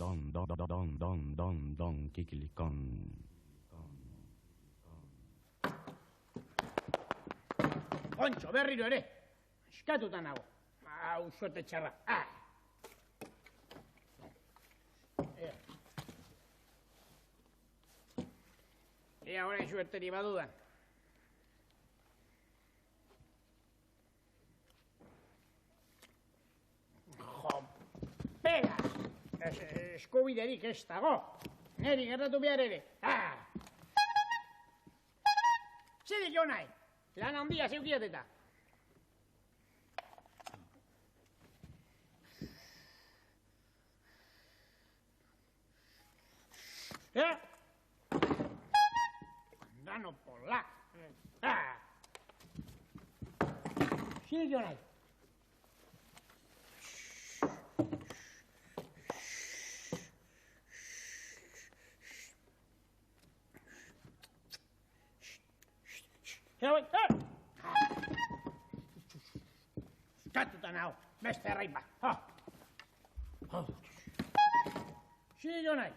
Don, kikilikon. Ontxo, berriro ere. Eskatuta nago. Hau, suerte txarra. Ea, orain suerteri badudan. Pega! Eskubiderik ez dago. Neri gertatu behar ere. Zedik jo nahi. Lan handia zeukiat eta. Andano pola. Zedik jo nahi. Eskatuta nago, beste errain bat. Zedik jo nahi.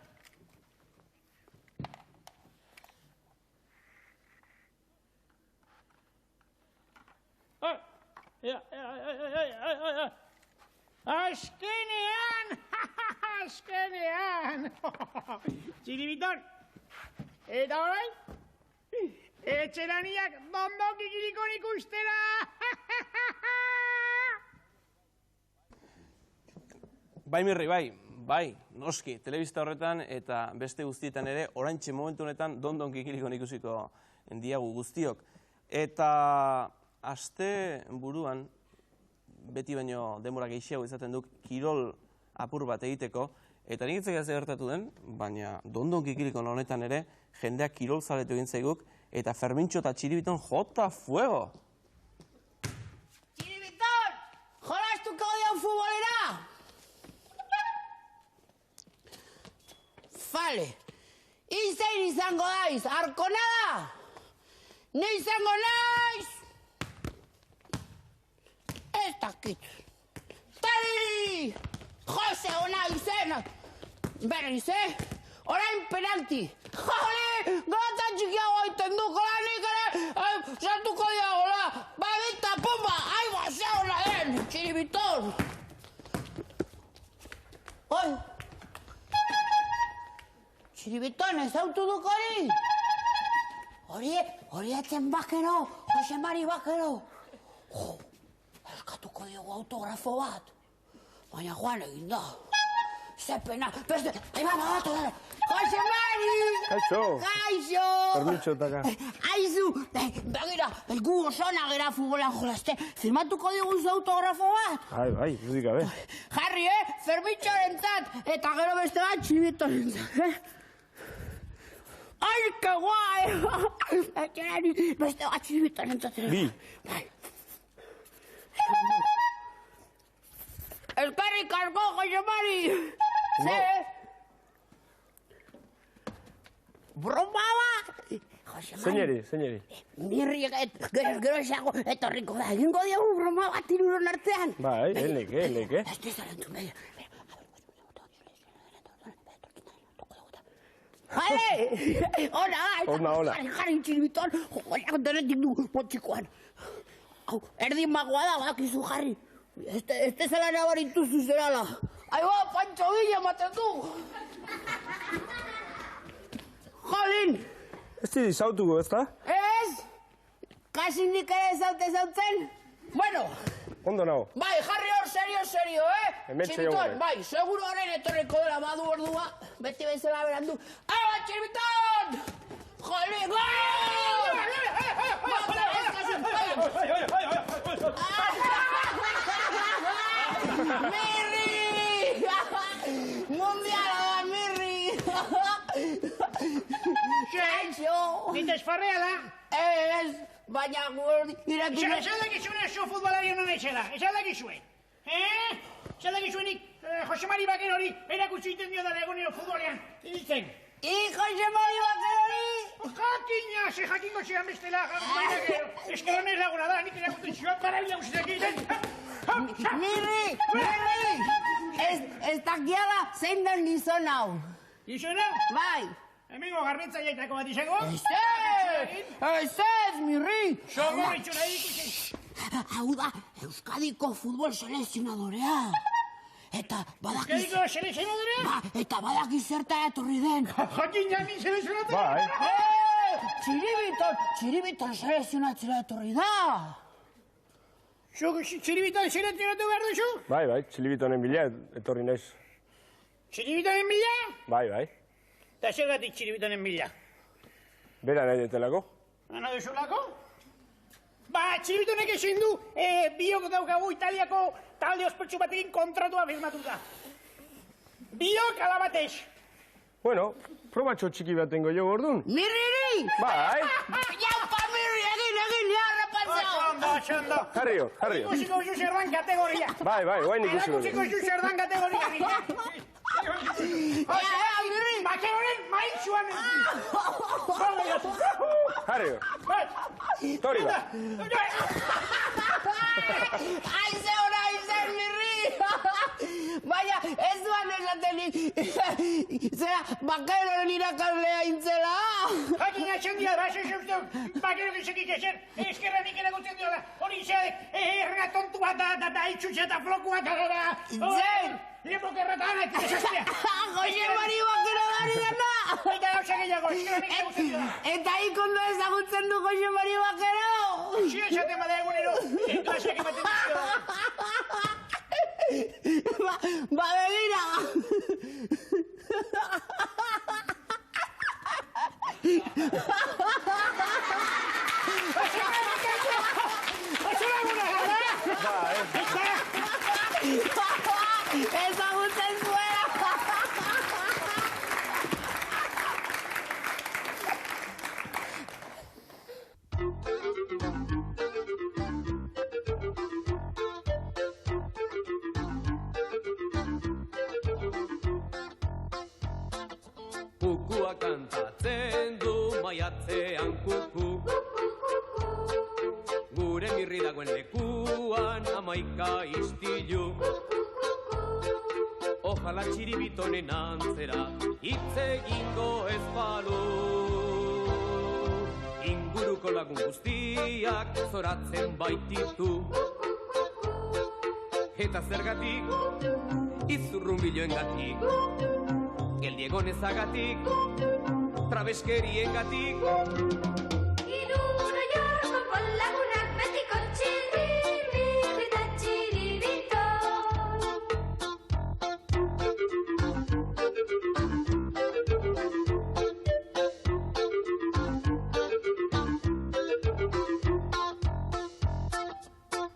Azkenean! Azkenean! Txiribiton! Eta orain? Etxeraniak dondok ikilikon ikustera! Bai, Mirri, bai, noski, telebista horretan eta beste guztietan ere, oraintxe momentu honetan dondon kikilikon ikusiko diagu guztiok. Eta aste buruan, beti baino denbora gehiago izaten duk, kirol apur bat egiteko, eta nik itzak gertatu den, baina dondon kikilikon honetan ere, jendeak kirol zaletu egin zaiguk, eta Fermintxo eta Txiribiton jota fuego! Txiribiton! Jolastuko dion futbolera! Fale, izein izango daiz, Arkonada? Ne izango naiz? Ez dakit. Tari! Jose ona izena! Berriz, orain penalti! Jole! Gata txikiago aiten duko lanik ere! Sartuko diagola! Babita, pumba! Aiba, ze ona den! Txiribiton! Oi! Txiribiton, ez autu duk hori? Hori etzen bakero! Jose Mari bakero! Eskatuko diogu autografo bat! Baina joan egin da! Ze pena! Beste! Aiba, bat! Jose Mari! Kaixo! Kaixo! Permitxo taka. Aizu! Begira, gu osona gera futbolan jolaste. Firmatuko diguzu autografo bat? Bai, dudik gabe. Jarri, Fermitxorentzat! Eta gero beste bat Txibitorentzat, Ai, que guai! Beste bat Txibitorentzat. Bi. Eskerrik asko, Jose Mari! Ze? Broma bat! Zeñeri. Mirri gero esago etorriko da. Egingo diogu broma bat iruron artean. Bai, eleke. Ez dizarentu nahi. Vale! Hola! Jarri Txiribiton. Jokoiak denetik du potxikoan. Hau, erdin magoa da, bakizu jarri. Este zela nabaritu zuzerala. Aiba, Pancho Villa ematen du. Jolin! Ez di zautuko, ez da? Ez? Kasi nik ere zautzen? Bueno. Ondo nago. Bai, jarri hor serio, Hemen Txiribiton, bai, seguro horren etorreko dela badu ordua. Beti bezala berandu. Aba, Txiribiton! Jolin, gol! Mirri! Mundiala da, Mirri! Kaixo! Nitez farreala? Ez, baina gurdi irakine... Esalakizuen oso futbolari honen etxela, esalakizuen. Esalakizuen Jose Mari Baker hori erakutsi iten dio dara egunero futbolean. Hiltzen. Jose Mari Baker hori! Jakina, ze jakingo zean bestela. Eske honez laguna da, nik erakutun zioan para bila guztiak egiten. Mirri! Ez dakiala zein den gizon hau. Gizona? Bai. Hemengo garbitzaileetako bat izango? Ez, Mirri! Sogo itxura ikusi. Hau da, Euskadiko futbol selekzionadorea. Eta badakiz... Euskadiko selekzionadorea? Eta badakiz zertara etorri den. Jakin jamin selekzionadorea? Bai. Txiribiton selekzionatzera etorri da. Zuk txiribiton selekzionatu behar duzu? Bai, txilibitonen bila etorri naiz. Txiribitonen bila? Bai. Eta zergatik txiribitonen bila? Bera nahi detelako. Ana duzulako? Txiribitonek ezin du, biok daukagu Italiako talde ospetsu batekin kontratua firmatuta. Biok alabatez. Bueno, probatxo txiki batengo jo gordun. Mirri! Bai. Jaupa, Mirri, egin, harrapatzea. Ondo. Jarrio. Ikusiko zu zer dan kategoria. Bai, guain ikusiko. Ikusiko zu zer dan kategoria. Mirri! Bakeroren maitzuan. Jarrio. Tori da. Aize, Mirri! Baina, ez duan esatenik, zera, bakeroren irakaslea intzela. Jakin atxen dira, bakero gizekik ezer, eskerranik eragutzen dira, hori izadek, erra tontu bat da itxutxe eta floku bat da. Zer? Lepok erratan, eta esaztea. Jose Mari bakero dari dena! Eta gauza gehiago, eskerranik eragutzen dira. Eta ikondo ezagutzen du Jose Mari bakero! Si esaten bada egunero, klaseak ematen dira. Ba, begira! Ezagutzen zuela! Kukua kantatzen du maiatzean kuku. Gure mirri dagoen lekuan 11 istilu. Ojala txiribitonen antzera hitz egingo ez balu. Inguruko lagun guztiak zoratzen baititu. Eta zergatik, izurrunbiloengatik, geldiegon ezagatik, trabeskeriengatik. Iruna jorkoko lagunak betiko txiribirri eta txiribito.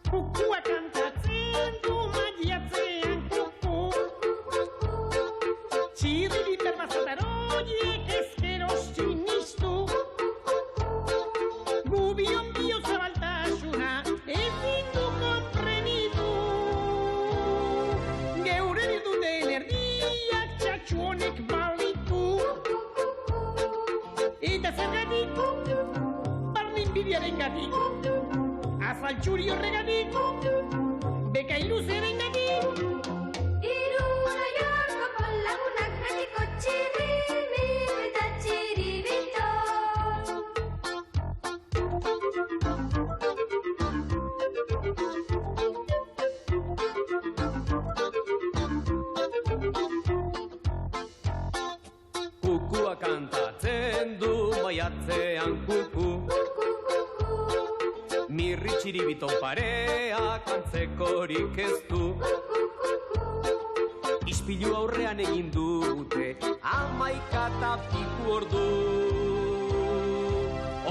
Kukua kantatzen du maiatzean kuku. Txiribiter bazataroiek ezkero sinistu. Gubion bio zabaltasuna ezin du konprenidu. Geure dituten erdiak txatxu honek balitu. Eta zergatik, barnin bidearengatik. Azaltxuri horregatik, bekailuzerengatik. Iruna jorkoko lagunak betiko txiribirri eta txiribito. Kukua kantatzen du maiatzean kuku. Mirri txiribiton pareak antzekorik ez du. Ispilu aurrean egin dute 11 ordu.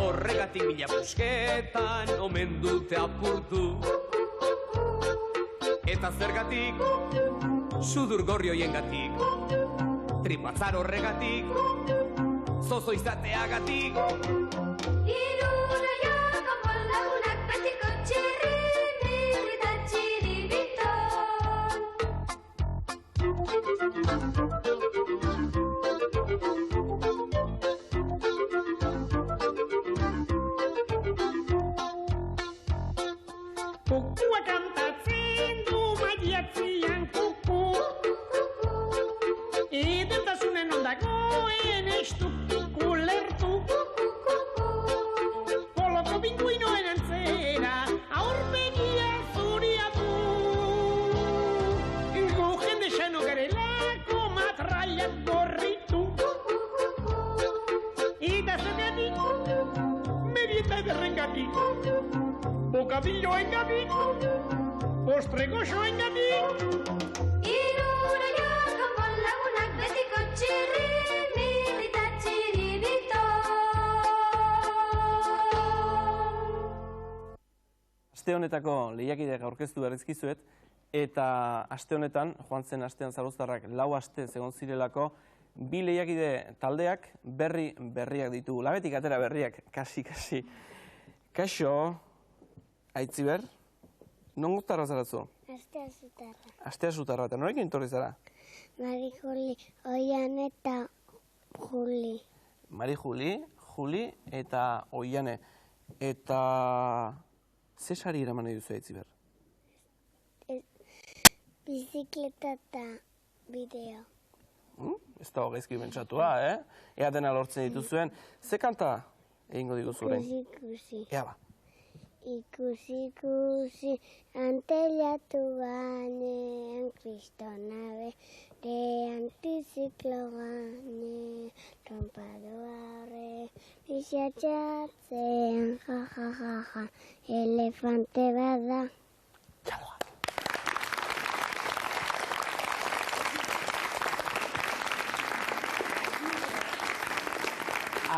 Horregatik mila busketan omen dute apurtu. Eta zergatik, sudur gorri hoiengatik, tripatzar horregatik, zozo izateagatik. Iruna jorkoko lagunak betiko txiribirri eta txiribito. Kukua kantatzen bokadilloengatik, postre goxoengatik. Irura joko lagunak betiko txirri eta txiribito. Aste honetako lehiakideak aurkeztu berrizkizuet, eta aste honetan, joan zen astean Zarauztarrak 4 aste egon zirelako, 2 lehiakide taldeak berriak ditugu. Labetik atera berriak, kasi. Kaixo, Aitziber, non gutarra zarazu? Astea zutarra. Astea zutarra, eta norekin torri zara? Mari Juli, Oian eta Juli. Mari Juli eta Oiane. Eta ze sari eraman nahi duzu, Aitziber? Bizikleta eta bideo. Ez da gaizki pentsatua, Ea dena lortzen dituzuen. Ze kanta egingo diguzu orain? Ikusi. Ea ba. Ikusi, antelatu gane, kristonabe, de antiziklo gane, rompado arre, nixatxatzen, ja, elefante bada.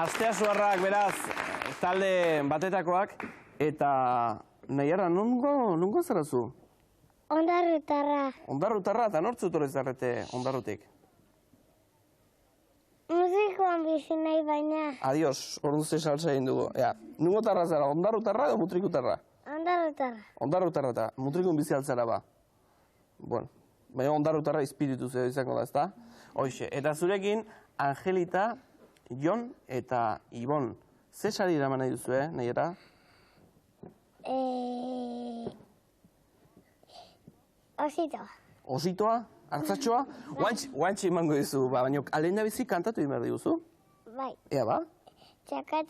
Astea zuarrak, beraz, talde batetakoak, eta nahiara, nungo zarazu? Ondarrutarra. Ondarrutarra, eta nortzu torrez zarrete ondarrutik? Musikoan bizi nahi baina. Adios, ordu ze salsa egin dugu. Nungo tarra zara, ondarrutarra edo mutrikutarra? Ondarrutarra. Ondarrutarra eta mutrikun bizi altzara ba. Bueno, baina ondarrutarra espiritu zeo izango da, ezta? Hoxe, eta zurekin, Angelita, Jon eta Ibon. Ze sari eraman nahi duzu, nahiera? Ositoa. Ositoa? Artzatxoa? Guantxe emango dizu, baina alen da bizi kantatu egin behar diguzu? Bai. Ea ba? Txaka,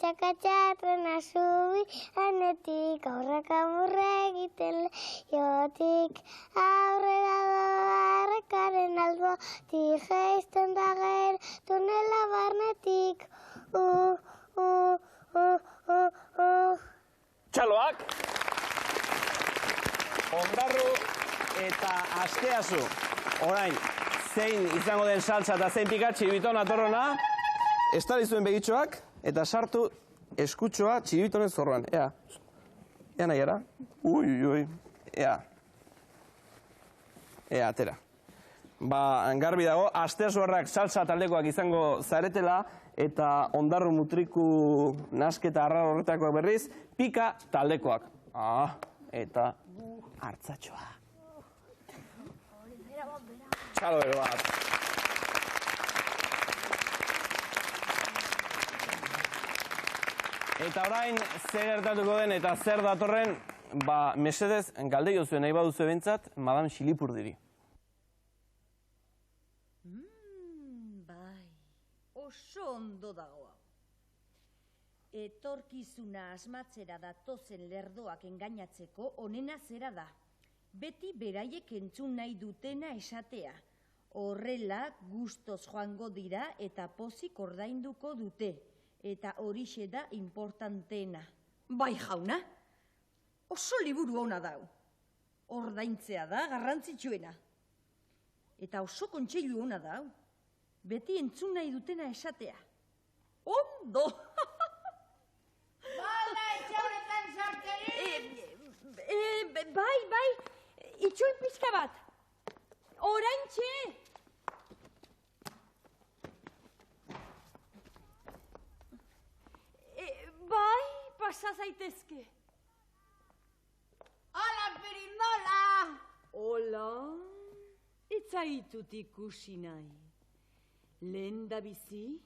trena zubi, anetik, aurraka burra egiten lehiotik, aurrera doarrekaren albotik, geizten da gero, tunela barnetik, Txaloak! Ondarru eta Asteazu. Orain, zein izango den saltza eta zein pikatxi biton atorrona, estali zuen begitxoak, eta sartu eskutxoa txibitonen zorroan. Ea nahiara. Ui. Ea, atera. Garbi dago, Asteazuarrak salsa taldekoak izango zaretela, eta Ondarru mutriku nasketa arrar horretakoak berriz, pika taldekoak. Eta Artzatxoa. Txalo bero bat. Eta orain, zer gertatuko den eta zer datorren, mesedez, galdeio zuen nahi baduzu ebentzat, Madame Xilipurdiri. Bai, oso ondo dago hau. Etorkizuna asmatzera datozen lerdoak engainatzeko onena zera da. Beti beraiek entzun nahi dutena esatea. Horrela, gustoz joango dira eta pozik ordainduko dute. Eta horixe da importanteena. Bai, jauna, oso liburu ona dau. Ordaintzea da garrantzitsuena. Eta oso kontseilu ona dau. Beti entzun nahi dutena esatea. Ondo! Balda, etxe horretan sarterik? Bai, itxoin pixka bat. Oraintxe! Bai, pasa zaitezke. Hola, Pirindola! Hola, etzaitut ikusi nahi. Lehen da bizi,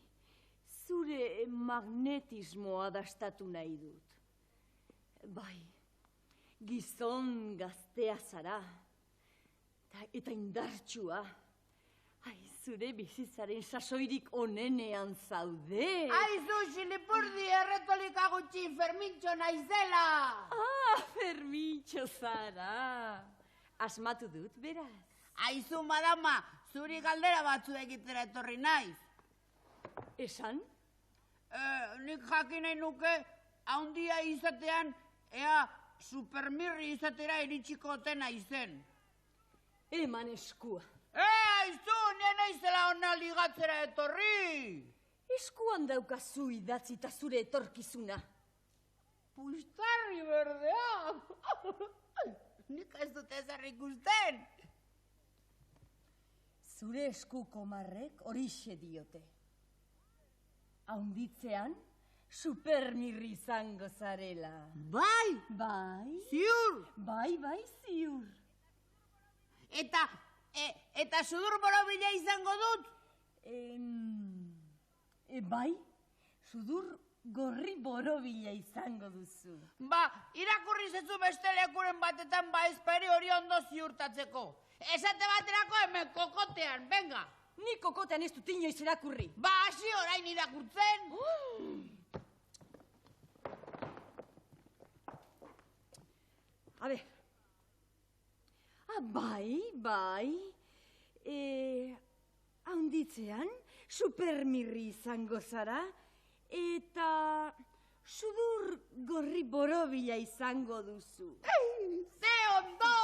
zure magnetismoa dastatu nahi dut. Bai, gizon gaztea zara, eta indartsua. Ai, zure bizitzaren sasoirik onenean zaude. Aizu, Xilipurdi, erretolik agutxi, Fermintxo naizela! Fermintxo zara. Asmatu dut, beraz. Aizu, madama, zuri galdera batzu egitera etorri naiz. Esan? Nik jakin nahi nuke, haundia izatean, ea supermirri izatera iritsiko otena izen. Eman eskua. Aizu, nien naizela ona ligatzera etorri. Eskuan daukazu idatzita zure etorkizuna. Puistarri berdea. Nik ez dut ezer ikusten. Zure eskuko marrek horixe diote. Haunditzean, supermirri izango zarela. Bai, Bai, ziur. bai, ziur. Eta sudur borobila izango dut? Bai, sudur gorri borobila izango duzu. Ba, irakurri zezu beste lekuren batetan esperi hori ondo ziurtatzeko. Esate baterako hemen kokotean, venga. Ni kokotean ez dut inoiz irakurri. Ba, hasi orain irakurtzen. A ver. Bai. Haunditzean, supermirri izango zara, eta sudur gorri borobila izango duzu. Ze ondo!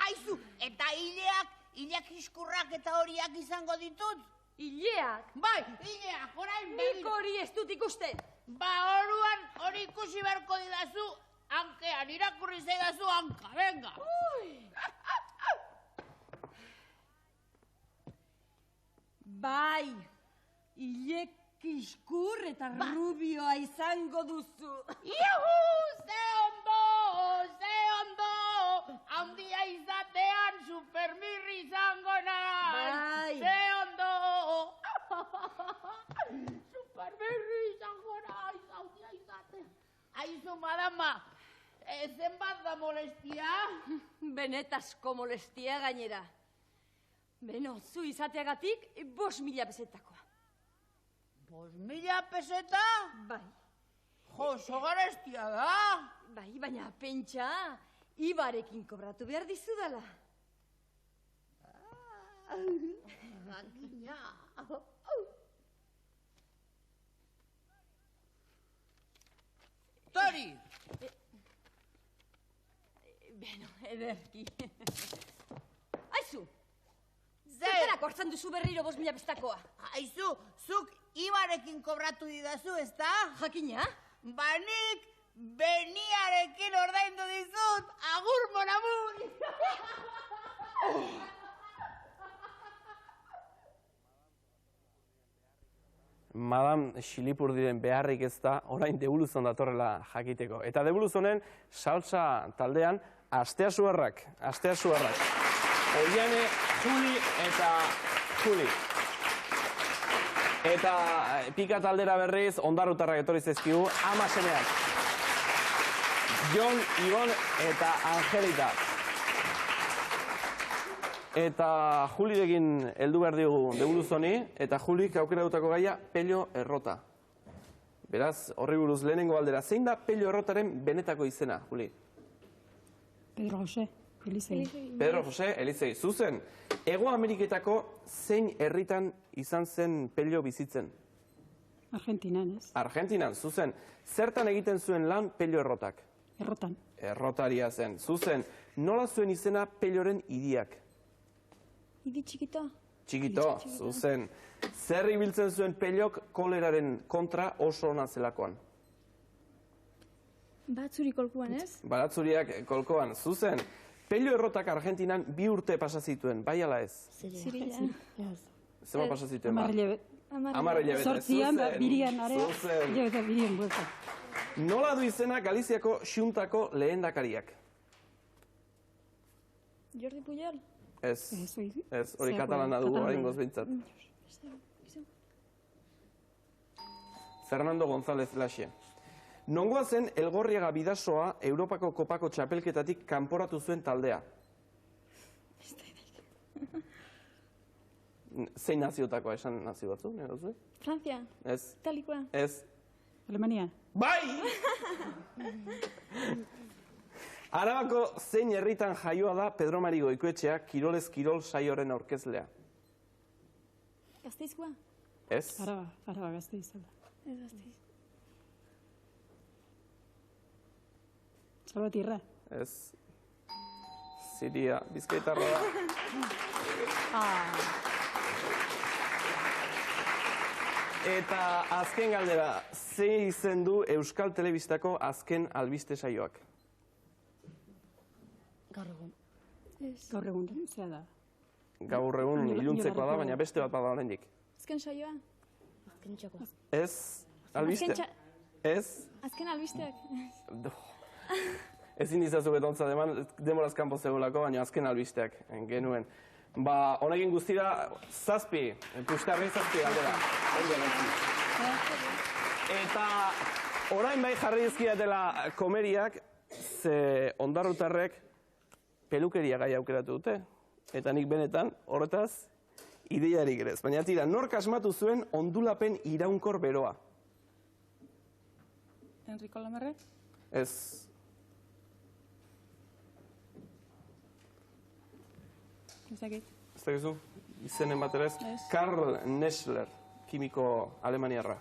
Aizu, eta hileak iskurrak eta horiak izango ditut? Hileak? Bai, hileak, orain begira. Nik hori ez dut ikusten. Ba, oruan hori ikusi beharko didazu, hankean, irakurri zaidazu hanka, venga. Bai, hilek iskur eta rubioa izango duzu. Iuhu, ze ondo, handia izatean supermirri izango naiz. Bai. Ze ondo. Supermirri izango naiz, handia izatean. Aizu, madama, zenbat da molestia? Benetazko molestia gainera. Beno, zu izateagatik 5.000 pesetakoa. 5.000 peseta? Bai. Jo, oso garestia da. Bai, baina pentsa, ibarekin kobratu behar dizudala. Jakina. Tori! Beno, ederki. Aizu! Zertarako hartzen duzu berriro 5.000 pesetakoa? Aizu, zuk ibarekin kobratu didazu, ezta? Jakina? Banik beniarekin ordaindu dizut, agur monamur! Madam Xilipurdiren beharrik ez da, orain Debuluzon datorrela jakiteko. Eta Debuluzonen salsa taldean Asteasuarrak. Oiane, Juli eta Juli. Eta pika taldera berriz, ondarrutarrak etorri zezkigu, ama semeak. Jon, Ibon eta Angelita. Eta Julirekin heldu behar diogu Debuluzoni, eta Julik aukera dutako gaia pello errota. Beraz, horri buruz lehenengo aldera, zein da pello errotaren benetako izena, Juli? Pedro Jose Elizegi. Pedro Jose Elizegi, zuzen. Hego Ameriketako zein herritan izan zen pello bizitzen? Argentinan, ez? Argentinan, zuzen. Zertan egiten zuen lan pello errotak? Errotan. Errotaria zen, zuzen. Nola zuen izena pelloren hiriak? Idi txikito. Txikito, zuzen. Zer ibiltzen zuen pellok koleraren kontra oso ona zelakoan? Batzuri kolkuan, ez? Baratzuriak kolkoan, zuzen. Pello errotak Argentinan 2 urte pasa zituen, bai ala ez? Zirila. Zema pasa zituen, ba? 10 hilabete. Sortzian, birian, area. Eta birian buelta. Nola du izena Galiziako xuntako lehendakariak? Jordi Pujol? Ez, hori katalana dugu, oraingoz behintzat. Fernando González Laxe. Nongoa zen Elgorriaga Bidasoa Europako Kopako txapelketatik kanporatu zuen taldea? Zein naziotakoa esan nazio batzu, nire duzu? Francia? Ez. Italikoa? Ez. Alemania? Bai! Arabako zein herritan jaioa da Pedro Mari Goikoetxea kirolez kirol saioren aurkezlea? Gasteizkoa? Ez. Araba Gasteiz. Ez Gasteiz. Salvatierra. Ez. Ziria, Bizkaitarra da. Eta azken galdera, ze izen du Euskal Telebistako azken albiste saioak? Gaur egun. Gaur egun, zera da. Gaur egun iluntzekoa da, baina beste bat bada oraindik. Azken saioa? Azken txakoa. Ez, albiste. Ez? Azken albisteak? Ezin izazu betontza demoraz kanpo zegoelako, baina azken albisteak genuen. Ba, honekin guztira, pustarri 7 galdera. Eta orain bai jarri dizkidatela komeriak, ze ondarrutarrek pelukeria gai aukeratu dute. Eta nik benetan, horretaz, ideiarik ere ez. Baina tira, nork asmatu zuen ondulapen iraunkor beroa? Enrico Lamarrek? Ez. Ezakit. Ez dakizu? Izenen bat ere ez? Karl Nessler, kimiko alemaniarra.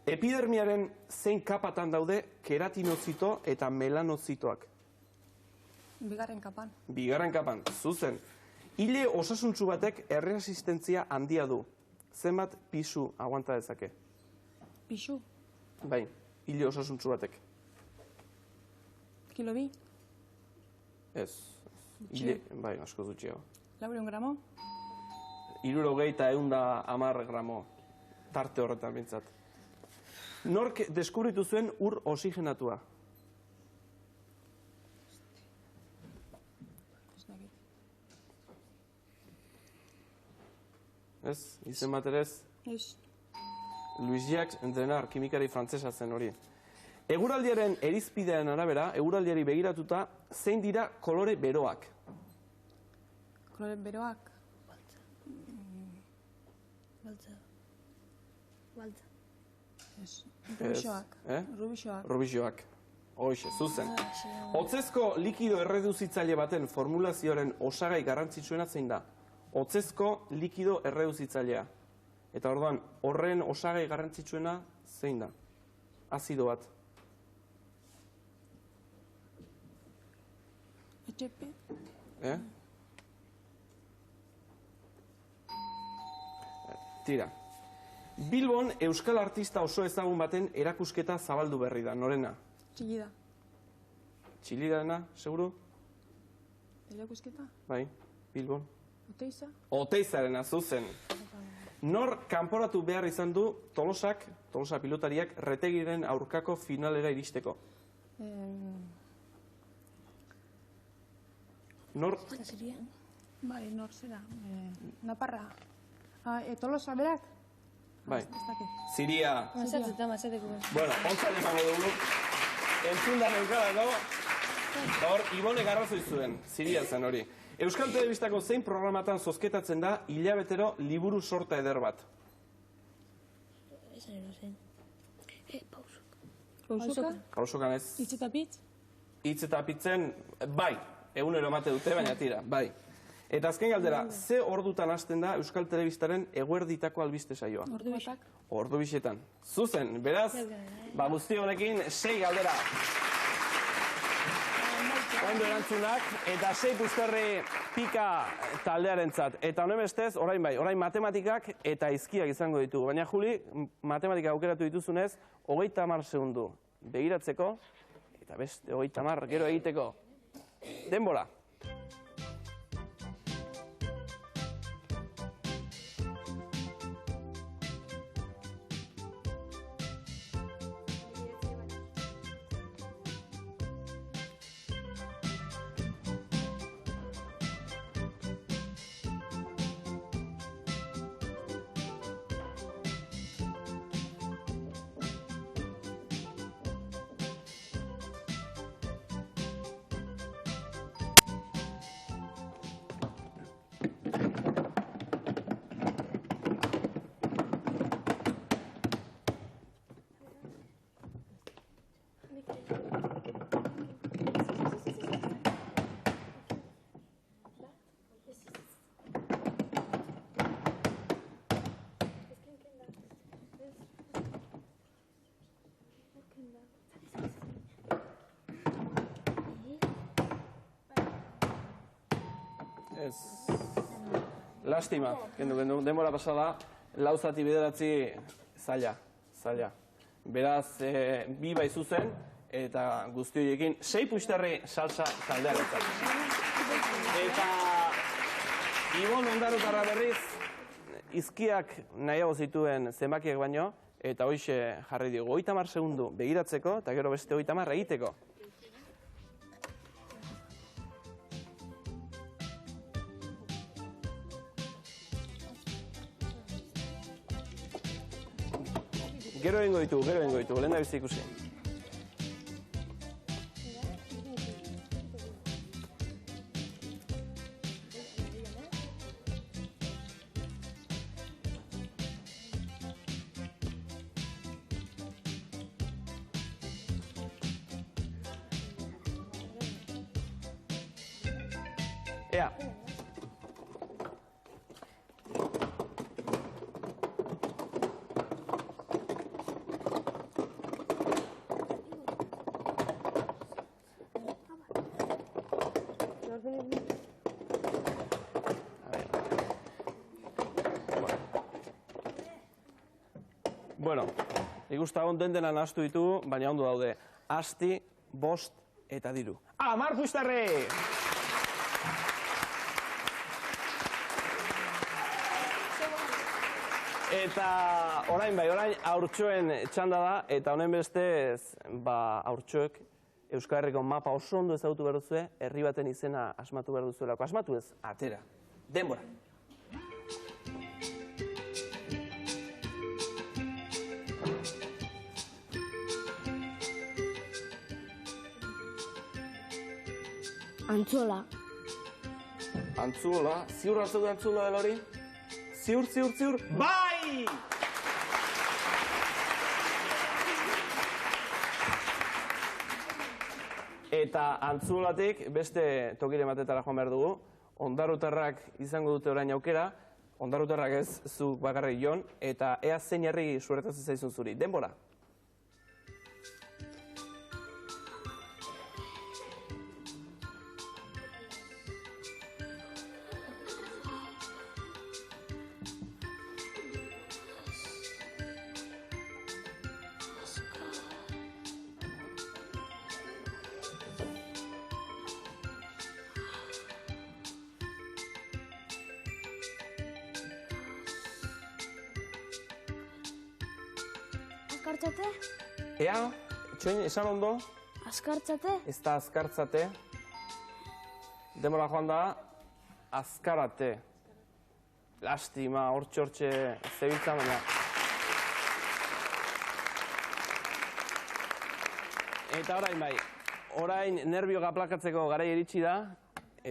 Epidermiaren zein kapatan daude keratinozito eta melanozitoak? Bigarren kapan. Bigarren kapan, zuzen. Ile osasuntsu batek erresistentzia handia du. Zenbat pisu aguanta dezake? Pisu? Bai, ile osasuntsu batek. Kilo bi? Ez. Bai, asko dutxeago. 400 gramo? 60 eta 110 gramo. Tarte horretan bintzat. Nork deskubritu zuen ur oxigenatua? Ez? Izen bat ere ez? Ez. Louis-Jacques Denard, kimikari frantsesa zen hori. Eguraldiaren irizpidearen arabera, eguraldiari begiratuta, zein dira kolore beroak? Kolore beroak? Baltza. Baltza. Ez. Rubixoak. Rubixoak. Rubixoak. Hoxe, zuzen. Hotzezko likido erreduzitzaile baten formulazioaren osagai garrantzitsuena zein da? Hotzezko likido erreduzitzailea. Eta orduan, horren osagai garrantzitsuena zein da? Azido bat. HP. Tira. Bilbon euskal artista oso ezagun baten erakusketa zabaldu berri da, norena? Txillida. Txillidarena, seguru? Erakusketa? Bai, Bilbon. Oteiza? Oteizarena, zuzen. Nor kanporatu behar izan du Tolosa pilotariak Retegiren aurkako finalera iristeko? Nor? Bai, nor zera. Naparra. Tolosa berak? Bai. Ziria. Bueno, ontzat esango dugu. Entzundan eukadako, hor, Ibone garrazoi zuen, Ziria zen hori. Euskal Telebistako zein programatan zozketatzen da hilabetero liburu sorta eder bat? Pausokan ez. Hitz eta pitz? Hitz eta pitzen, bai, egunero emate dute, baina tira, bai. Eta azken galdera, ze ordutan hasten da Euskal Telebistaren eguerditako albiste saioa? Ordu bisak. Ordu bisetan. Zuzen, beraz, guzti honekin 6 galdera. Ondo erantzunak, eta 6 puzterri pika taldearentzat. Eta honen bestez, orain bai, orain matematikak eta hizkiak izango ditugu. Baina, Juli, matematika aukeratu dituzunez, 30 segundu begiratzeko, eta beste 30 gero egiteko. Denbora. Ez. Lastima, kendu, denbora pasada, 4-9 zaila. Beraz, 2 bai zuzen, eta guzti horiekin 6 puxtarri salsa taldearetzat. Eta Ibon Ondarutarra berriz, izkiak nahiago zituen zenbakiak baino, eta hoxe jarri diogu 30 segundu begiratzeko, eta gero beste 30 egiteko. Gero egingo ditugu, lehen da bizi ikusi. Ea. Bueno, ikustagon den-dena nahastu ditugu, baina ondo daude. Asti, bost eta diru. 10 puxtarri! Eta orain haurtxoen txanda da, eta honen bestez, haurtxoek Euskal Herriko mapa oso ondo ezagutu behar duzue, herri baten izena asmatu behar duzuelako. Asmatu ez, atera. Denbora. Antzola. Antzuola? Ziur hartu du Antzuola dela hori? Ziur. Bai! Eta Antzuolatik beste tokire matetara joan behar dugu. Ondarutarrak izango dute orain aukera. Ondarutarrak ez, zu bakarrik Jon. Eta ea zein herri suertatzen zaizun zuri. Denbora. Azkartzate? Ea, txoin, esan ondo? Azkartzate? Ez da azkartzate. Denbora joan da, azkarate. Lastima, hortxe zebiltzan, baina. Eta orain nervioak aplakatzeko garai iritsi da,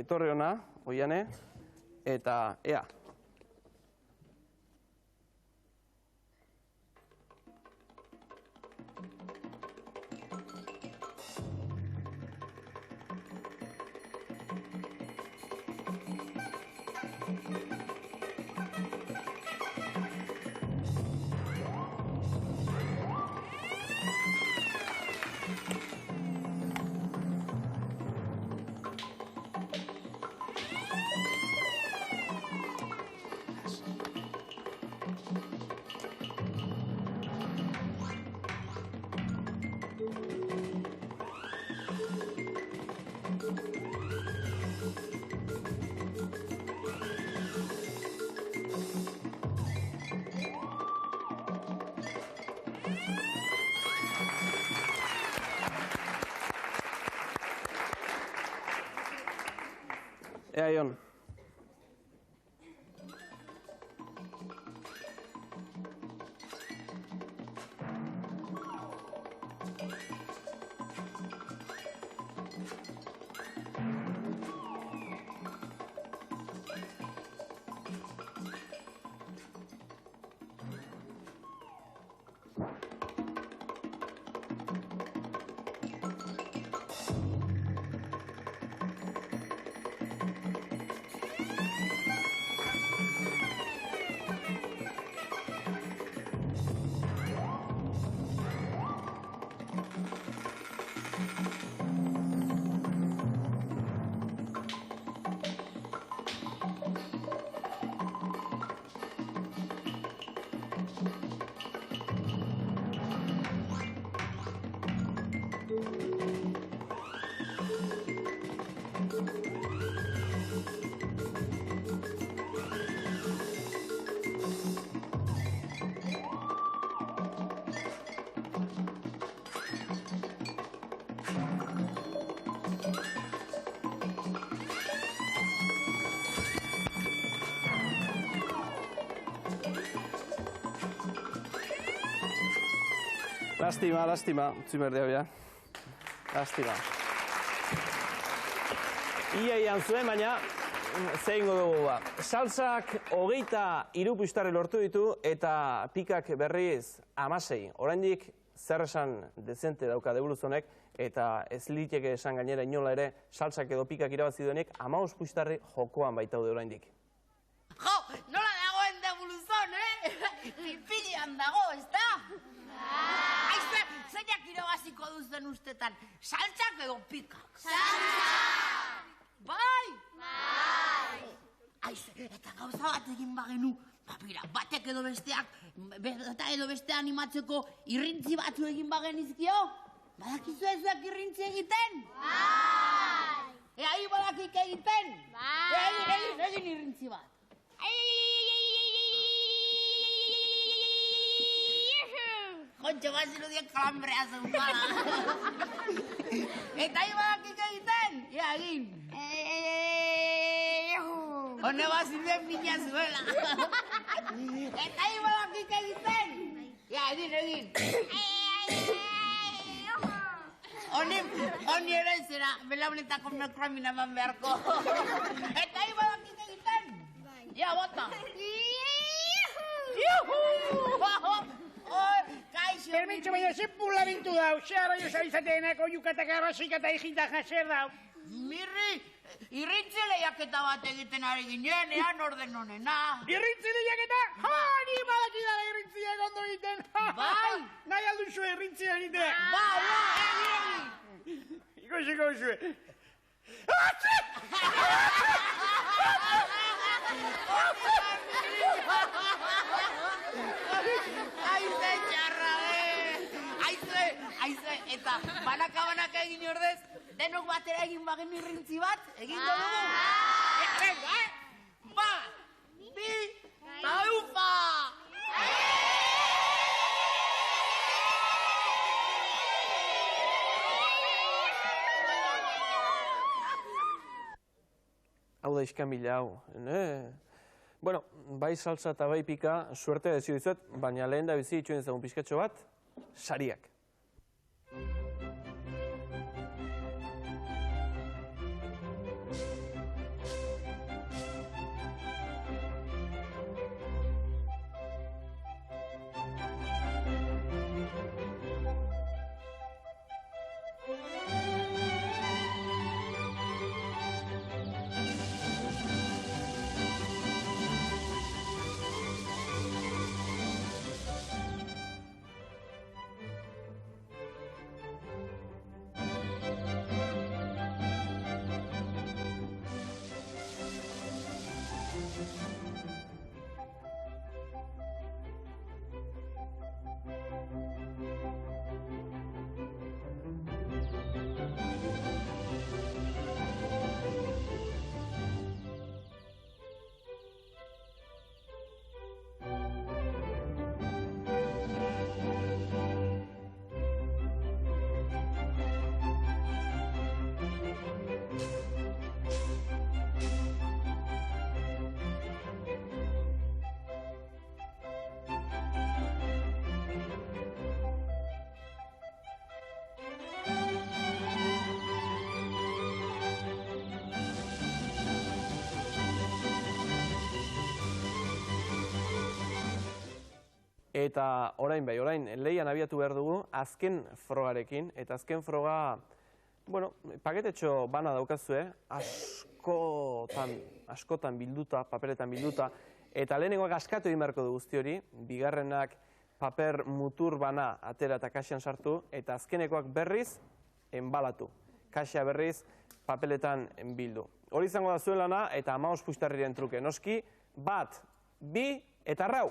etorri ona, Oiane, eta ea. Ea, Jon. Lastima, utzi berdea bia. Lastima. Iaian zuen, baina zein dugu ba. Salsak 23 puxtarri lortu ditu eta pikak berriz 16. Oraindik zer esan dezente dauka Debulozonek eta ez liteke esan gainera inola ere salsak edo pikak irabazi duenik 15 puxtarri jokoan baitaude oraindik. Jo, nola dagoen Debuluzon, Pipilian dago, ezta? Aizte, zeinak irabaziko duzen ustetan, saltsak edo pikak? Saltsak! Bai? Bai! Aize, eta gauza bat egin bagenu, batek edo besteak, eta edo beste animatzeko irrintzi batzu egin bagenizkio? Badakizu ezuak irrintzi egiten? Bai! Ea, hi badakik egiten? Bai! Egin irrintzi bat. Kontxo bat zirudiek kalambrea zeunbala. Eta hi badakik egiten? Ea, egin. Hone bat zirudien mina zuela. Eta hi badakik egiten? Ea, egin. Honi ere zera, belaunetako melkramina eman beharko. Eta hi badakik egiten? Ja, bota. Kaixo. Permitxo, baina ze pularintu dau, ze arraio zabizatenak oiukatak arrasik eta egintak jaser dau. Mirri, irrintzi lehiaketa bat egiten ari ginen, ean orden honena. Irrintzi lehiaketa? Ni badakidala irrintziak ondo egiten. Bai. Nahi alduzu irrintzi egitea. Bai, Ikusi zue. Aize, txarra, Aize, eta banaka egin ordez, denok batera egin bagenu irrintzi bat, egin dugu. Venga, bat, bi, eta ufa! Hau da iskamila hau. Bueno, bai salsa eta bai pika suerte dezio dizuet, baina lehen da bizi itxuen ezagun pizkatxo bat, sariak. Eta orain, lehian abiatu behar dugu azken frogarekin, eta azken froga, bueno, paketetxo bana daukazue, askotan bilduta, paperetan bilduta, eta lehenengoak askatu egin beharko du guzti hori, bigarrenak paper mutur bana atera eta kaxean sartu, eta azkenekoak berriz enbalatu. Kaxea berriz papeletan bildu. Hori izango da zuen lana, eta 15 puxtarriren truke. Noski, 1, 2, eta rau!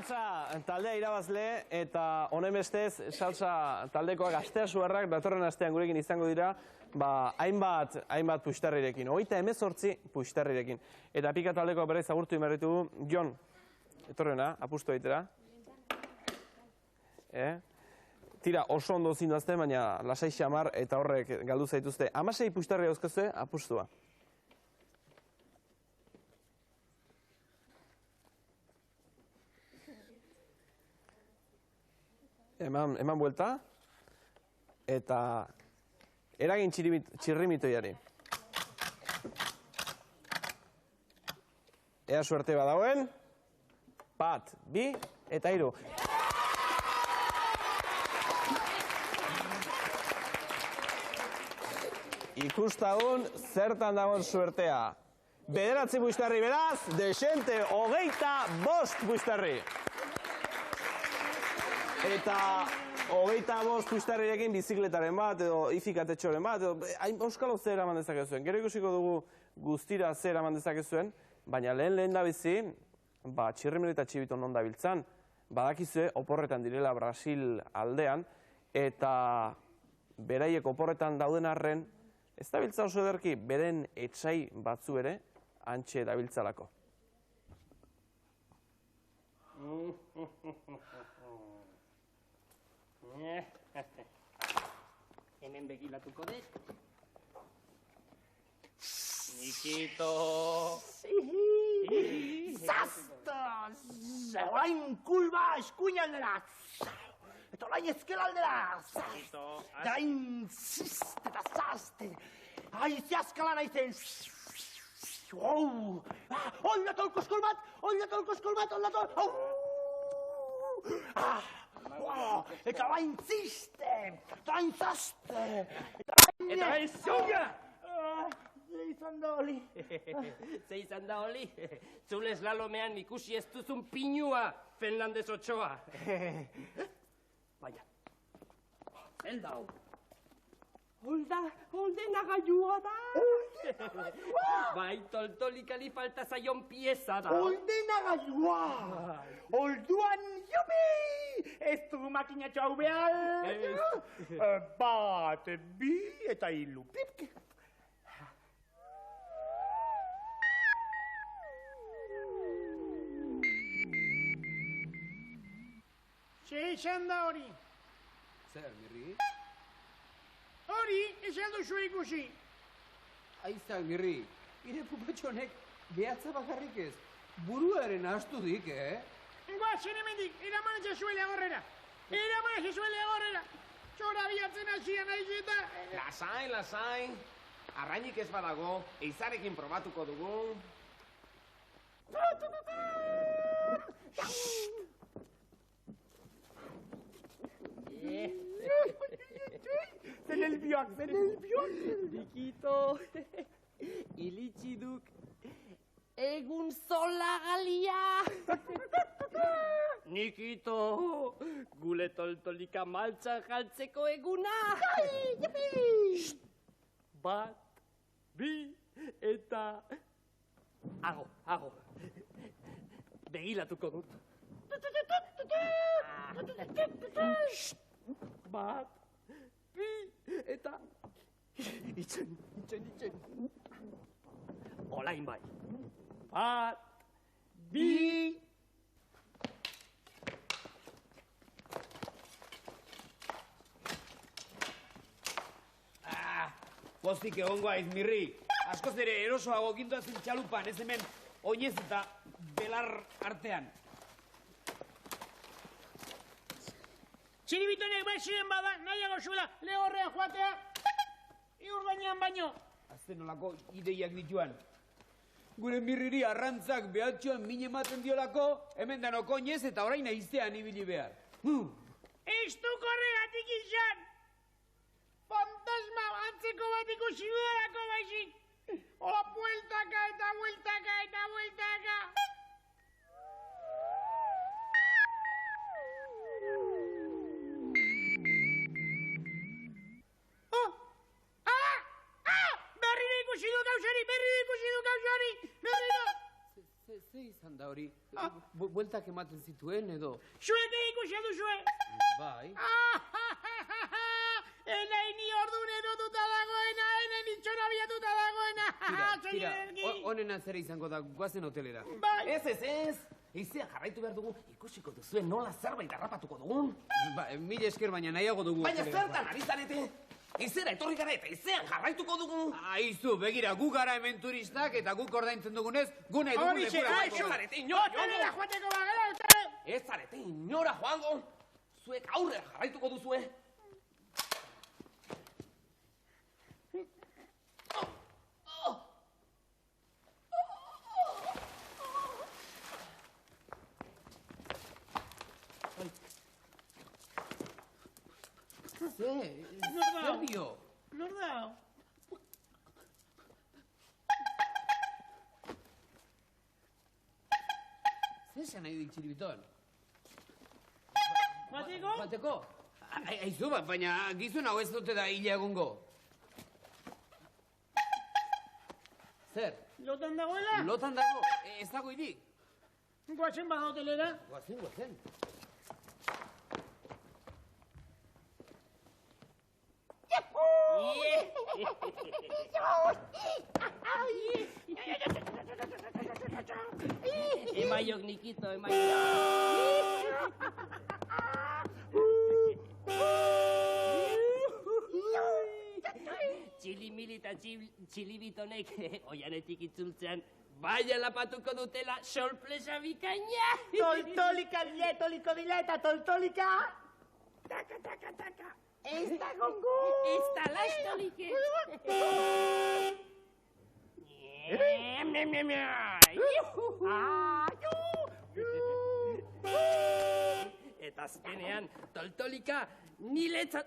salsa taldea irabazle eta honen bestez salsa taldekoak Asteasuarrak datorren astean gurekin izango dira hainbat puxtarrirekin, 38 puxtarrirekin. Eta pika taldeko berriz agurtu imerritu Jon, etorrena, apustu baitera. Tira, oso ondo zinduazte, baina lasai xamar eta horrek galdu zaituzte. 16 puxtarri dauzkazue, apustua. Eman buelta, eta eragin txirrimitoiari. Ea suerte badagoen, bat, bi, eta hiru. Ikustagun zertan dagoen suertea. 9 puxtarri beraz, desente 25 puxtarri. Eta 25 puxtarrirekin bizikletaren bat, edo ifikatetxoren bat, edo euskalo zer eraman dezakezuen. Gero ikusiko dugu guztira zer eraman dezakezuen, baina lehen da bizi, txirrimero eta txibiton non dabiltzan, badakizue oporretan direla Brasil aldean, eta beraiek oporretan dauden arren, ez dabiltza oso ederki, beren etxai batzu ere, antxe dabiltzalako. Hemen begilatuko dut. Nikito! Zazta! Orain kulba eskuin aldera! Eta orain ezkel aldera! Dain zist eta zazte! Ziazkala naizen! Oldatol koskol bat! Eta bain ziste! Eta bain zazte! Eta bain zuga! Ze izan da holi? Ze izan da holi? Zule slalomean ikusi ez duzun pinua, Fernandez Ochoa. Baina. Zelda hau. Holdena gailua da. Bai, toltolikali falta zaion pieza da. Holdena gailua. Holduan jubi! Ez du makinatxo hau behar. Bat, bi eta hilu. Pipki. Ze izan da hori? Zer, Mirri? Hori, ez alduzu ikusi. Aizak, Mirri, ire pupetxonek behatza bakarrik ez, buruaren astu dik, Guazen hemendik, eraman ez zuela gorrera. Txora bihatzen hasian aizeta. Lasain. Arrainik ez badago, eizarekin probatuko dugu. Zen elbioak. Nikito, ilitsi duk egun solagalia. Nikito, gule toltolika maltza jaltzeko eguna. Bat, bi, eta... Hago. Begilatuko dut. Bat, bi, eta... Itxen. Olain bai. Bat, bi... Pozik egongo aiz, Mirri. Askoz ere erosoago gindoazen txalupan, ez hemen oinez eta belar artean. Txiribitonek ziren bada, nahiago zuela, lehorrean joatea, iur gainean baino. Azten nolako ideiak dituan. Gure Mirriri arrantzak behatxoan min ematen diolako, hemen danoko oinez eta orain aizean ibili behar. Ez du korregatik izan! Fantasma antzeko bat ikusi dudalako baizik! Ola, bueltaka eta bueltaka! Berriro ikusi du gauzari! Berriro! Ze izan da hori? Bueltak ematen zituen edo? Zuek ikusi duzue? Bai. Enaini ordun erotuta dagoena, enen itxona abiatuta dagoena. Tira, honena zera izango da, guazen hotelera. Bai. Ez. Eizean jarraitu behar dugu, ikusiko duzuen nola zerbait harrapatuko dugun. Ba, mila esker baina nahiago dugu. Baina zertan ari zarete? Eizera etorri gara eta eizean jarraituko dugu. Aizu, begira, gu gara hemen turistak eta guk ordaintzen dugunez, gu nahi dugu lekura. Ez zarete inora joango. Ez zarete inora joango. Zuek aurrera jarraituko duzue. Zer dio? Nor da? Zer esan nahi dik txiribiton? Bateko? Bateko? Aizu, baina gizun hau ez dute da hile egongo. Zer? Lotan dagoela? Lotan dago, ez dago hirik. Guazen bada hotelera? Guazen. Emaiok, Nikito, Txilimili eta txilibitonek oianetik itzultzean bai alapatuko dutela sorpresa bikaina. Toltolika dila eta toltolika. Taka. Ez da gongo. Ez da lastolike. Eta azkenean, toltolika niretzat...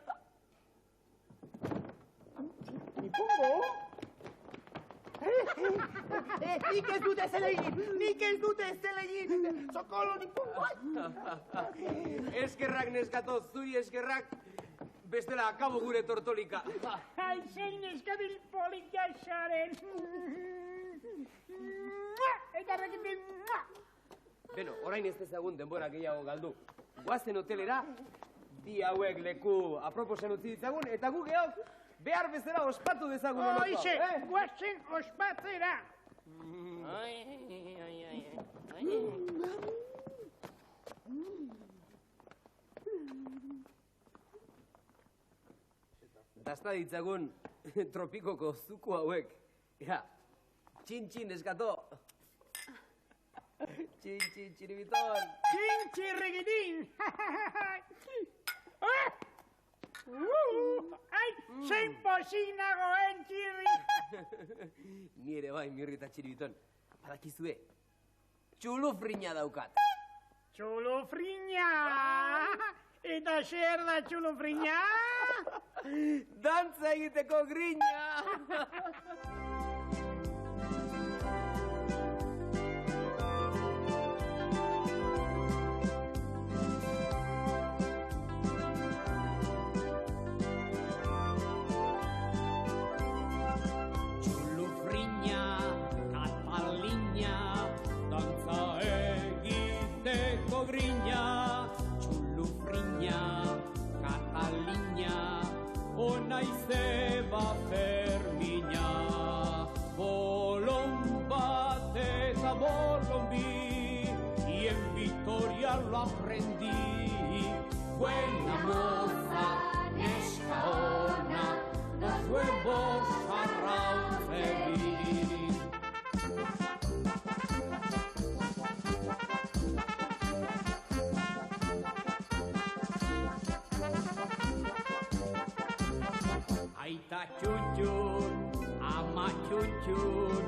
Nipungo? Nik ez dute ez zela egin! Sokolo, nipungo! Eskerrak neskato, zuri eskerrak, bestela akabo gure tortolika. Aizein eskabil polita xaren! Eta rekitin! Beno, orain ez dezagun denbora gehiago galdu. Guazen hotelera, bi hauek leku aproposen utzi ditzagun, eta gu geok behar bezala ospatu dezagun honokoa. Hoize, guazen ospatzera! Dasta ditzagun tropikoko zuku hauek. Ja, txin eskato. Txin, txiribiton. Txin, txirrigitin. Ai, zein pozik nagoen, txirri. Ni ere bai, mirri eta txiribiton. Badakizue, txulufrina daukat. Txulufrina! Eta zer da txulufrina? Dantza egiteko grina! Naizeba Fermina, bolon bat eta bolon bi, y en Vitoria lo aprendí. Buena moza, neska ona, los huevos arrautzegi. Aita txuntxun, ama txuntxun,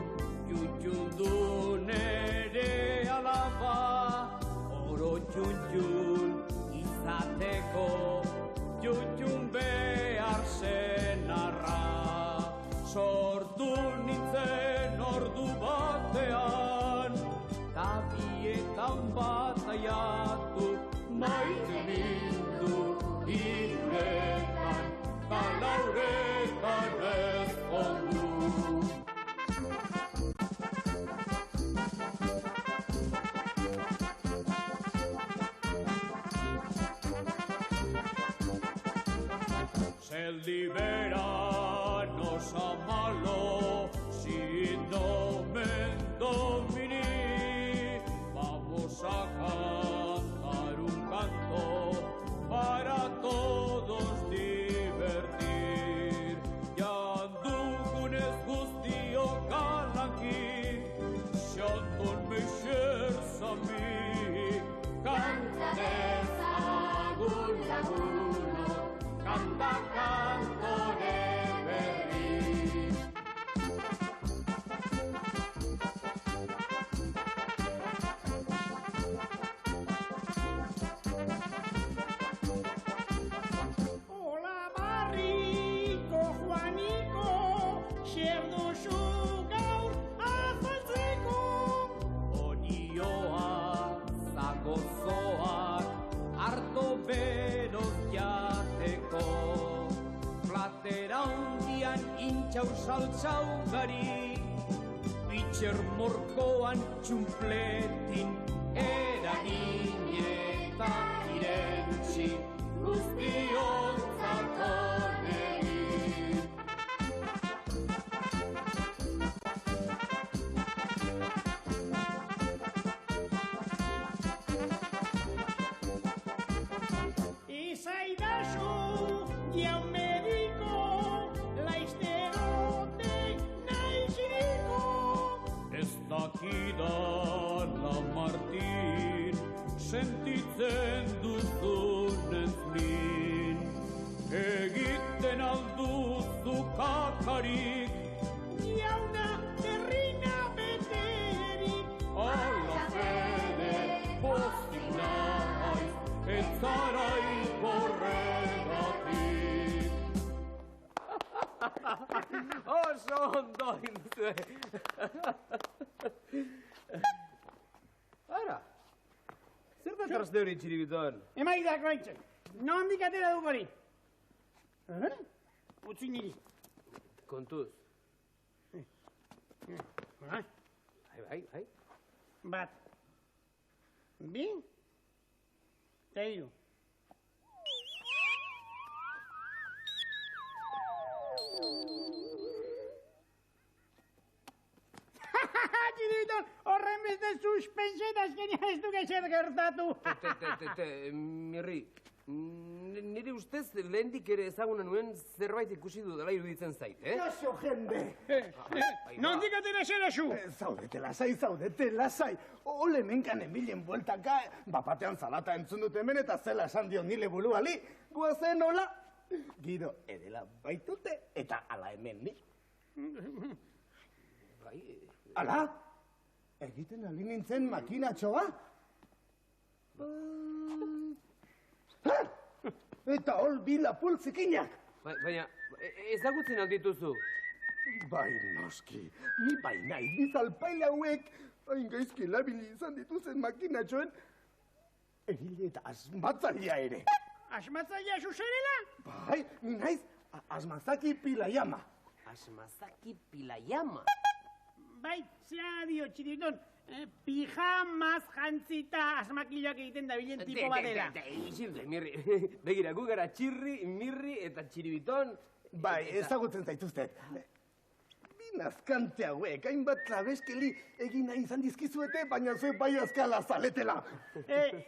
txuntxun du nere alaba. Oro txuntxun izateko, txuntxun behar zenarra. Sortu nintzen ordu batean, tabietan bataiatu, maite bindu hirretan. Lauretan ezkondu. liberanos a malo sin domen domini. Vamos a cantar un canto para todos divertir. Jandugunez guztiok galanki, xanton mexer zami. Canta dezagun lagunok, kanta kantore berri. Hola barriko Juaniko, zer duzu gaur azaltzeko? Onioak, zagozoak, harto beroz jateko. Platera hundian intxau saltxau gari, pitxer morkoan txumpletin, eraginetan irentzi, guztiontzako negin. Izaidazu, jaun mediko, laizterote naiziriko. Ez dakidala Martin, sentitzen duzunez min. Egiten alduzu kakarik, Jauna terrina beterik. ala fede pozik naiz, ez zara horregatik. Oso ondo induzue. Ara, zer da traste hori txiribiton? Emaidak baitzen, nondik atera duk hori? Utzi niri. Kontuz. Bai. Bai. Bat. Bi. Eta hiru. Txiribiton, horren beste suspense eta azkenean ez duk ezer gertatu. Mirri, nire ustez lehendik ere ezaguna nuen zerbait ikusi dudala iruditzen zait, eh? Kaso, jende! Nondik atera zera zu? Zaudete lasai. Ole menkan emilen bueltaka, bapatean zalata entzun dut hemen eta zela esan dio nile buruali, guazen hola, Gido edela baitute eta ala hemen ni. Ala? Egiten ali nintzen makinatxoa? Eta hol bi lapultzikinak. Baina, ezagutzen aldituzu? Bai, noski, ni baina bizalpaile hauek, hain gaizki labili izan dituzen makinatxoen, egile eta asmatzailea ere. Asmatzailea zuzerela? Bai, ni naiz Asmazaki Pilayama. Asmazaki Pilayama? Bai, zera dio, txiriton, pijamaz jantzita asmakilloak egiten dabilen tipo batera. Isilde, Mirri, begira, gu gara Txirri, Mirri eta Txiribiton. Bai, ezagutzen zaituztet. Bi nazkante hauek, hainbat trabeskeli egin nahi izan dizkizuete, baina zue bai azkala zaletela.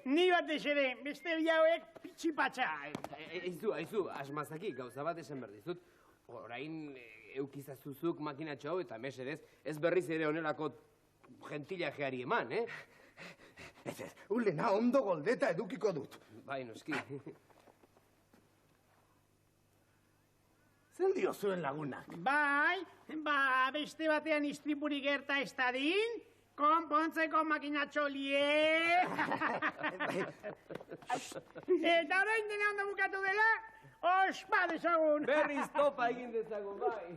Ni batez ere, beste bi hauek pitxipatxa. Aizu, Asmazaki, gauza bat esan behar dizut. Orain eukizazuzuk makinatxo hau eta mesedez, ez berriz ere onelako gentilajeari eman, eh? Ez, ulena ondo goldeta edukiko dut. Bai, noski. Zer dio zuen lagunak? Bai, beste batean istripurik gerta ez dadin, konpontzeko makinatxo lie. Eta orain dena ondo bukatu dela, ospa dezagun. Berriz topa egin dezagun, bai.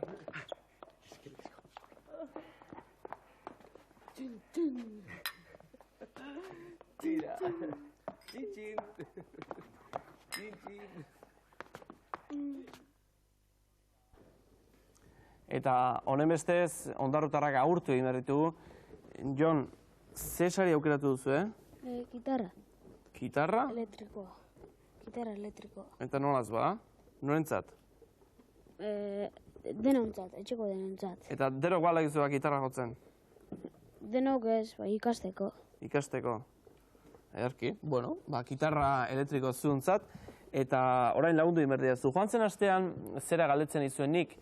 Tira. Txin. Eta honen bestez, ondarrutarrak agurtu egin behar ditugu. Jon, ze sari aukeratu duzu, Gitarra. Gitarra? Elektrikoa. Gitarra elektrikoa. Eta nolaz ba? Norentzat? Denontzat, etxeko denontzat. Eta denok bala gizuak gitarra jotzen? Denok ez, ikasteko. Ikasteko. Ederki, bueno, gitarra elektriko zuentzat, eta orain lagundu inberdia zu. Joan zen astean, zera galdetzen izuen nik,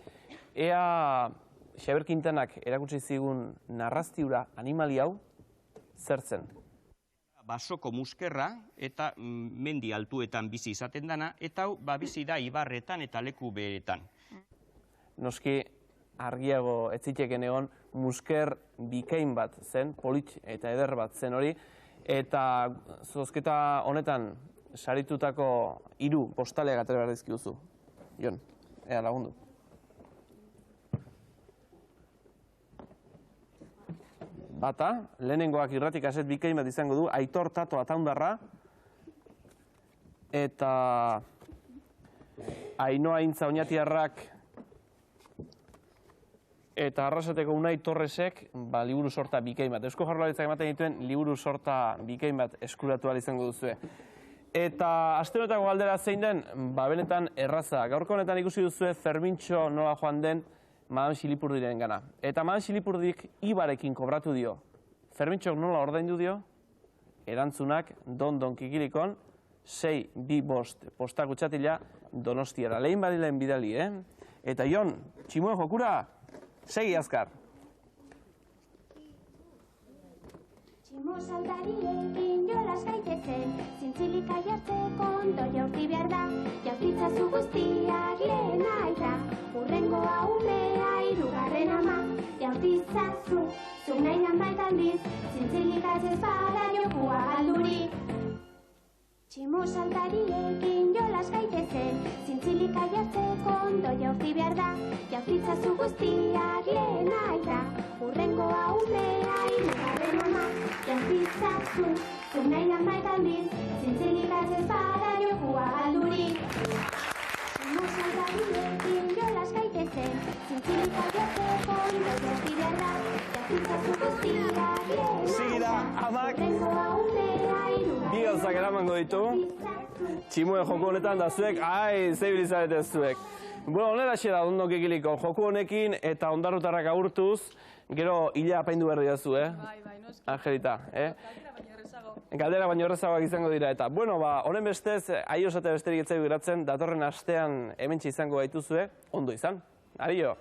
ea Xabier Quintanak erakutsi zigun narraztiura animali hau, zer zen? Basoko muskerra eta mendi altuetan bizi izaten dana, eta hau bizi da ibarretan eta leku beretan. Noski argiago ez ziteken egon musker bikain bat zen, polit eta eder bat zen hori, eta zozketa honetan saritutako 3 postaleak atera behar dizkiguzu. Jon, ea lagundu. Bata, lehenengoak irratik aset bikain bat izango du, Aitor Tato Ataundarra, eta Ainhoa Intza Oñatiarrak eta Arrasateko Unai Torresek liburu sorta bikain bat. Eusko Jaurlaritzak ematen dituen liburu sorta bikain bat eskuratu ahal izango duzue. Eta aste honetako galdera zein den, benetan erraza. Gaurko honetan ikusi duzue Fermintxo nola joan den Madame Xilipurdiren gana. Eta Madame Xilipurdik Ibarekin kobratu dio. Fermintxok nola ordaindu dio? Erantzunak Don Kikilikon 625 posta kutxatila Donostiara. Lehin badilen bidali, Eta Jon, tximuen jokura, segi azkar. Tximo saldariekin jolas gaitezen, zintzilika jartzeko ondo jaurti behar da, jaurtitzazu guztiak lehena eta, hurrengoa umea 3. ama, jaurtitzazu, zuk nahi nanbait aldiz, zintzilika ez bada jokua galdurik. Tximo saldariekin jolas gaitezen, zintzilika jartzeko ondo jaurti behar da, jaurtitzazu guztiak lehena eta, hurrengoa umea 3. ama, jaurtitzazu, zuk nahi nanbait aldiz, zintzilika ez bada jokua galdurik. Tximo saldariekin jolas gaitezen, zintzilika jartzeko ondo jaurti behar da, jaurtitzazu guztiak lehena eta, hurrengoa umea 3. Bi gauzak eramango ditu, tximuen joku honetan da zuek, zeibilizarete zuek. Bueno, honera xera Don Kikiliko joku honekin eta ondarrutarrak agurtuz, gero hila apaindu behar dira zu, Bai, noski. Angelita, Galdera baino errezago. Galdera baino errezagoak izango dira, eta, bueno, honen bestez, aiosate besterik etzai geratzen, datorren astean hementxe izango gaituzue, ondo izan. Adio!